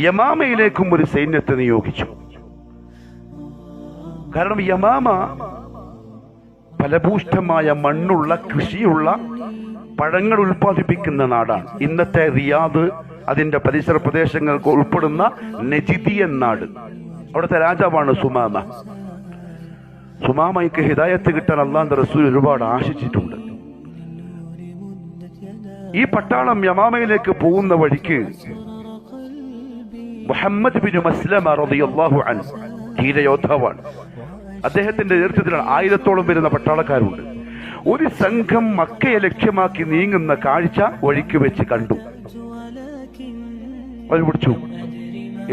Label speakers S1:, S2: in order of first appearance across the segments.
S1: യമാമയിലേക്കും ഒരു സൈന്യത്തെ നിയോഗിച്ചു. കാരണം യമാമ ഫലഭൂഷ്ടമായ മണ്ണുള്ള കൃഷിയുള്ള പഴങ്ങൾ ഉൽപ്പാദിപ്പിക്കുന്ന നാടാണ്. ഇന്നത്തെ റിയാദ്, അതിന്റെ പരിസര പ്രദേശങ്ങൾക്ക് ഉൾപ്പെടുന്ന നജിദിയൻ നാട്. അവിടുത്തെ രാജാവാണ് സുമാമ. സുമാമയ്ക്ക് ഹിദായത്ത് കിട്ടാൻ അല്ലാഹുവിന്റെ റസൂൽ ഒരുപാട് ആശിച്ചിട്ടുണ്ട്. ഈ പട്ടാളം യമാമയിലേക്ക് പോകുന്ന വഴിക്ക് മുഹമ്മദ് ബിൻ മസ്ലമ റളിയല്ലാഹു അൻഹു ധീരയോദ്ധാവാണ്. അദ്ദേഹത്തിന്റെ നേതൃത്വത്തിൽ 1000-ഓളം വരുന്ന പട്ടാളക്കാരുണ്ട്. ഒരു സംഘം മക്കയെ ലക്ഷ്യമാക്കി നീങ്ങുന്ന കാഴ്ച വഴിക്ക് വെച്ച് കണ്ടു. അവർ പിടിച്ചു.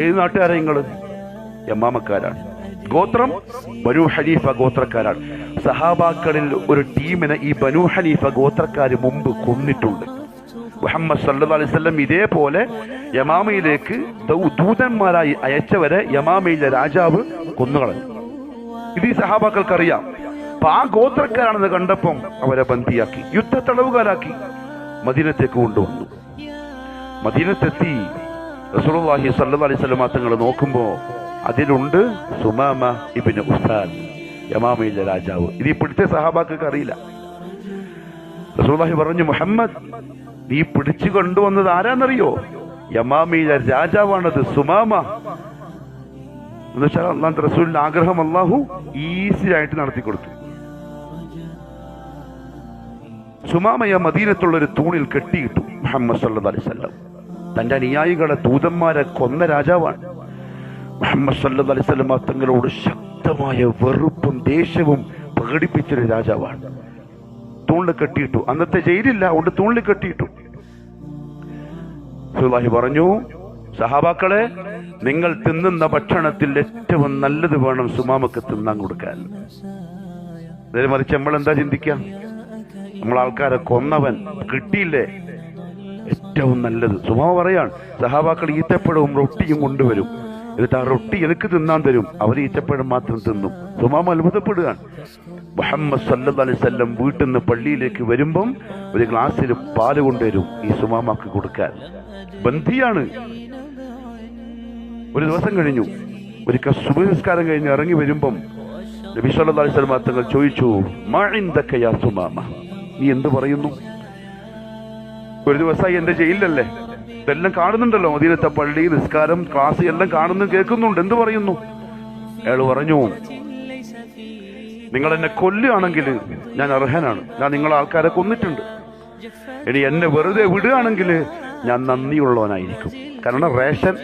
S1: ഏത് നാട്ടുകാരാ നിങ്ങള്? യമാമക്കാരാണ്. ഗോത്രം ബനൂ ഹനീഫ ഗോത്രക്കാരാണ്. സഹാബാക്കളിൽ ഒരു ടീമിനെ ഈ ബനൂ ഹനീഫ ഗോത്രക്കാര് മുമ്പ് കൊന്നിട്ടുണ്ട്. മുഹമ്മദ് സല്ലല്ലാഹു അലൈഹി വസല്ലം ഇതേപോലെ യമാമയിലേക്ക് ദൂതന്മാരായി അയച്ചവരെ യമാമയിലെ രാജാവ് കൊന്നുകളഞ്ഞു. ഇത് ഈ സഹാബാക്കൾക്കറിയാം. അപ്പൊ ആ ഗോത്രക്കാരാണെന്ന് കണ്ടപ്പം അവരെ ബന്ദിയാക്കി, യുദ്ധ തടവുകാരാക്കി മദീനത്തേക്ക് കൊണ്ടുവന്നു. മദീനത്തെത്തി റസൂലുള്ളാഹി സ്വല്ലല്ലാഹു അലൈഹി വസല്ലം തങ്ങൾ നോക്കുമ്പോ അതിലുണ്ട് സുമാമ ഇബ്നു ഉസാൽ, യമാമയിലെ രാജാവ്. ഇത് ഇപ്പോഴത്തെ സഹാബാക്കൾക്ക് അറിയില്ല. റസൂലുള്ളാഹി പറഞ്ഞു, മുഹമ്മദ്, നീ പിടിച്ചു കൊണ്ടുവന്നത് ആരാന്നറിയോ? യമാമയിലെ രാജാവാണത്, സുമാമ. എന്ന് വെച്ചാൽ അല്ലാഹുവിന്റെ റസൂലിന്റെ ആഗ്രഹം അല്ലാഹു ഈസി ആയിട്ട് നടത്തി കൊടുത്തു. സുമാമയെ മദീനത്തുള്ള ഒരു തൂണിൽ കെട്ടിയിട്ടു മുഹമ്മദ് സല്ലല്ലാഹു അലൈഹി വസല്ലം. തന്റെ അനുയായികളെ ദൂതന്മാരെ കൊന്ന രാജാവാണ്. മുഹമ്മദ് സല്ലല്ലാഹു അലൈഹി വസല്ലം തങ്ങളോട് ശക്തമായ വെറുപ്പും ദേഷ്യവും പ്രകടിപ്പിച്ചൊരു രാജാവാണ്. തൂണിൽ കെട്ടിയിട്ടു. അന്നത്തെ ജയിലില്ല, അതുകൊണ്ട് തൂണിൽ കെട്ടിയിട്ടു. റസൂലുള്ളാഹി പറഞ്ഞു, സഹാബാക്കളെ, നിങ്ങൾ തിന്നുന്ന ഭക്ഷണത്തിൽ ഏറ്റവും നല്ലത് വേണം സുമാമക്ക് തിന്നാൻ കൊടുക്കാൻ. നേരെ മറിച്ച് നമ്മൾ എന്താ ചിന്തിക്കുക? നമ്മളാൾക്കാരെ കൊന്നവൻ കിട്ടിയില്ലേ, ഏറ്റവും നല്ലത്. സുമാമ പറയാണ്, സഹാബാക്കൾ ഈത്തപ്പഴവും റൊട്ടിയും കൊണ്ടുവരും, എന്നിട്ട് ആ റൊട്ടി എനിക്ക് തിന്നാൻ തരും, അവർ ഈത്തപ്പഴം മാത്രം തിന്നും. സുമാമ അത്ഭുതപ്പെടുകയാണ്. മുഹമ്മദ് സല്ലല്ലാഹു അലൈഹി വസല്ലം വീട്ടിൽ നിന്ന് പള്ളിയിലേക്ക് വരുമ്പം ഒരു ഗ്ലാസ്സിൽ പാല് കൊണ്ടുവരും ഈ സുമാമക്ക് കൊടുക്കാൻ. ബന്ധിയാണ്. ഒരു ദിവസം കഴിഞ്ഞു, ഒരിക്കൽ സുബ്ഹ് നിസ്കാരം കഴിഞ്ഞ് ഇറങ്ങി വരുമ്പം നബി സല്ലല്ലാഹു അലൈഹി വസല്ലം തങ്ങൾ ചോദിച്ചു, മാ ഇൻദക യാ സുമാമ, നീ എന്ത് പറയുന്നു? ഒരു ദിവസമായി എന്റെ ജയിലിലല്ലേ, ഇതെല്ലാം കാണുന്നുണ്ടല്ലോ, മദീനത്തെ പള്ളി, നിസ്കാരം, ക്ലാസ് എല്ലാം കാണുന്നു, കേൾക്കുന്നുണ്ട്, എന്ത് പറയുന്നു? അയാൾ പറഞ്ഞു, നിങ്ങൾ എന്നെ കൊല്ലുകയാണെങ്കിൽ ഞാൻ അർഹനാണ്, ഞാൻ നിങ്ങളെ ആൾക്കാരെ കൊന്നിട്ടുണ്ട്. ഇനി എന്നെ വെറുതെ വിടുകയാണെങ്കിൽ ഞാൻ നന്ദിയുള്ളവനായിരിക്കും. കാരണം റേഷൻ